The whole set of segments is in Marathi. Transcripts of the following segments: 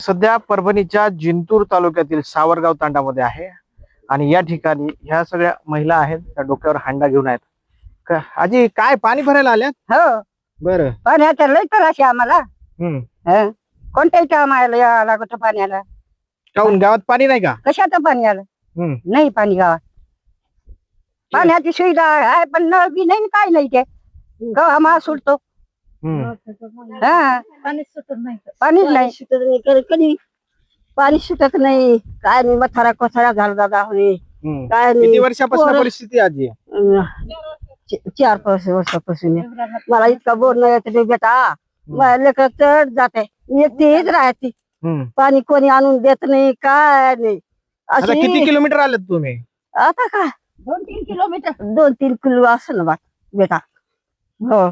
सध्या परभणीच्या जिंतूर तालुक्यातील सावरगाव तांडामध्ये आहे आणि या ठिकाणी ह्या सगळ्या महिला आहेत त्या डोक्यावर हांडा घेऊन आहेत. आजी काय पाणी भरायला आल्यात? हो बरं. पाण्याचा लय त्रास आहे आम्हाला. हम्म. कोणत्याही टायमाला यावं लागतं पाण्याला. काहून गावात पाणी नाही का? कशाचं पाणी आलं? हम्म. नाही पाणी गावात. पाण्याची सुविधा आहे पण नळ बी नाही काय नाही ते गव्हा सुटतो. हम्म. हा पाणी सुटत नाही. पाणीच नाही सुटत नाही कधी पाणी सुटत नाही काय नाही मथारा कोथारा झाला दादा होणे हम्म. काय किती नाही वर्षापासून पोरं- परिस्थिती आहे, आजी? 4-5 वर्षापासून आहे. मला इतका बोर नाही येत रे बेटा. माझ्या लेकर चढ जाते एकटीच राहते. हम्म. पाणी कोणी आणून देत नाही काय नाही आता किती अशी किलोमीटर आलेत तुम्ही? आता काय 2-3 किलोमीटर 2-3 किलो असं ना बेटा. हो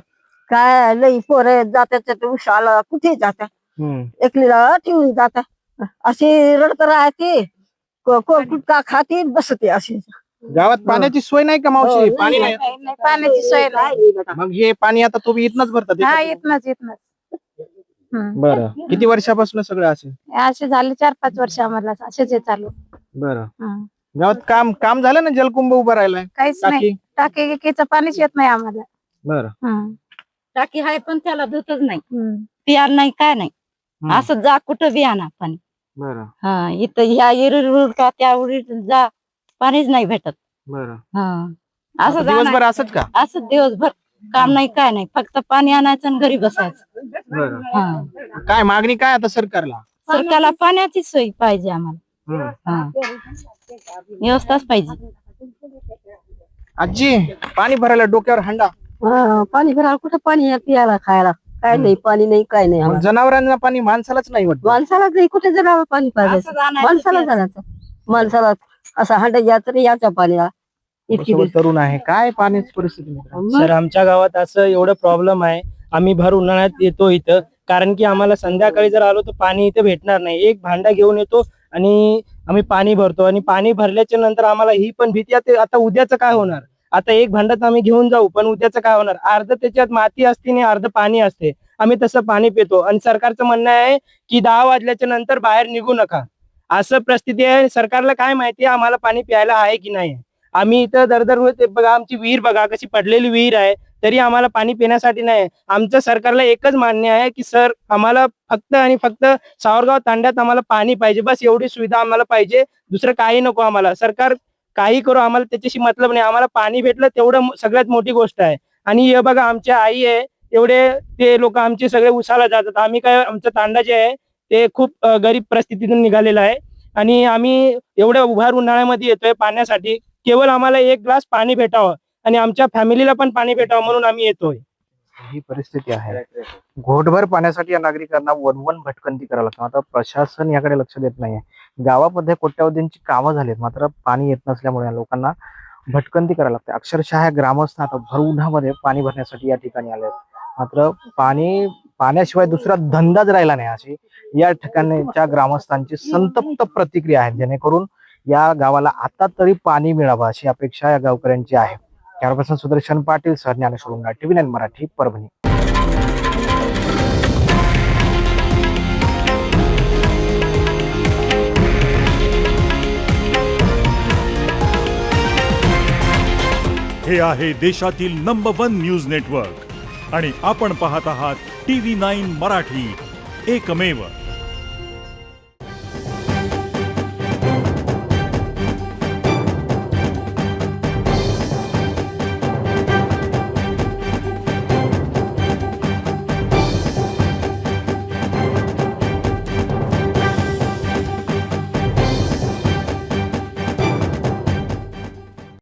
काय लई पोरं जातात उशाला कुठे जातात हम्म. एकलीला ठेवून जातात अशी रडत राहते कुटका खाते बसते अशी. गावात पाण्याची सोय नाही का मावशी? पाणी नाही. पाण्याची सोय नाही. मग हे पाणी आता तुम्ही इथनच भरतात? हा येतच बरं. किती वर्षापासून सगळं असेल? असे झाले 4-5 वर्ष आम्हाला असेच आहे चालू. बरं. हं. गावात काम काम झालं ना? जलकुंभ उभा राहिलाय. काहीच नाही. टाकी गिकीचं पाणीच येत नाही आम्हाला. बरं. हं. टाकी आहे पण त्याला धुतच नाही हं. पियार नाही काय नाही. हम्म. असं जा कुठं बी आणा पाणी. बरं. हा इथं ह्या इरूर का त्या उरीत जा पाणीच नाही भेटत. बरं. हा आता असं दिवसभर जाणार असंच का? असं दिवसभर काम नाही काय नाही फक्त पाणी आणायचं आणि घरी बसायचं. बरं. हा काय मागणी काय आता सरकारला? सरकारला पाण्याची सोय पाहिजे आम्हाला. हम्म. हा व्यवस्थाच पाहिजे. आजी पाणी भरायला डोक्यावर हांडा. पाणी भरायला कुठं पाणी आहे पियाला खायला काय नाही पाणी नाही काय नाही मग आम्हाला. जनावरांना पाणी माणसालाच नाही वाटत. माणसाला नाही कुठे जनावर पाणी पाहिजे असं जाणायचं माणसाला पियाचं. जाण्याचं माणसाला असा हांडा घ्यायचा रे याच्या पाण्याला इतकी सोबत तरुण आहे काय पाण्याची परिस्थिती मित्रांनो? सर आमच्या गावात असं एवढं प्रॉब्लेम आहे. आम्ही भर उन्हाळ्यात येतो इथं कारण की आम्हाला संध्याकाळी जर आलो तर पाणी इथं भेटणार नाही. एक भांडा घेऊन येतो आणि आम्ही पाणी भरतो आणि पाणी भरल्याच्या नंतर आम्हाला ही पण भीती आहे आता उद्याचं काय होणार. आता एक भांडात आम्ही घेऊन जाऊ पण उद्याचं काय होणार. अर्ध त्याच्यात माती असते आणि अर्ध पाणी असते. आम्ही तसं पाणी पितो आणि सरकारचं म्हणणं आहे की 10 वाजल्याच्या नंतर बाहेर निघू नका असं परिस्थिती आहे. सरकारला काय माहिती आहे आम्हाला पाणी प्यायला आहे की नाही. आम्ही इथं दरदर होते बघा आमची विहीर बघा कशी पडलेली विहीर आहे तरी आम्हाला पाणी पिण्यासाठी नाही. आमचं सरकारला एकच मान्य आहे की सर आम्हाला फक्त आणि फक्त सावरगाव तांड्यात आम्हाला पाणी पाहिजे बस एवढी सुविधा आम्हाला पाहिजे. दुसरं काही नको आम्हाला. सरकार काही करू आम्हाला त्याच्याशी मतलब नाही. आम्हाला पाणी भेटलं तेवढं सगळ्यात मोठी गोष्ट आहे. आणि हे बघा आमच्या आई आहे एवढे ते लोक आमचे सगळे उसाला जातात. आम्ही काय आमचं तांडा जे आहे ते खूप गरीब परिस्थितीतून निघालेलं आहे आणि आम्ही एवढ्या उभार उन्हाळ्यामध्ये येतोय पाण्यासाठी. केवळ आम्हाला 1 ग्लास पाणी भेटावं आणि आमच्या फॅमिलीला पण पाणी भेटावं म्हणून आम्ही येतोय. ही परिस्थिती आहे. घोटभर पाण्यासाठी या नागरिकांना वनवन भटकंती करावं लागतं. आता प्रशासन याकडे लक्ष देत नाहीये. गावामध्ये कोट्यावधींची कामं झालीत मात्र पाणी येत नसल्यामुळे या लोकांना भटकंती करायला लागते. अक्षरशः ह्या ग्रामस्थ आता भर उन्हामध्ये पाणी भरण्यासाठी या ठिकाणी आले मात्र पाण्याशिवाय दुसरा धंदाच राहिला नाही अशी या ठिकाणच्या ग्रामस्थांची संतप्त प्रतिक्रिया आहे. जेणेकरून या गावाला आता तरी पाणी मिळावं अशी अपेक्षा या गावकऱ्यांची आहे. त्यापासून सुदर्शन पाटील सर, ज्ञानेश्वर उंडाळ, TV9 मराठी, परभणी. हे आहे देशातील नंबर 1 न्यूज नेटवर्क आणि आपण पाहत आहात TV9 मराठी, एकमेव.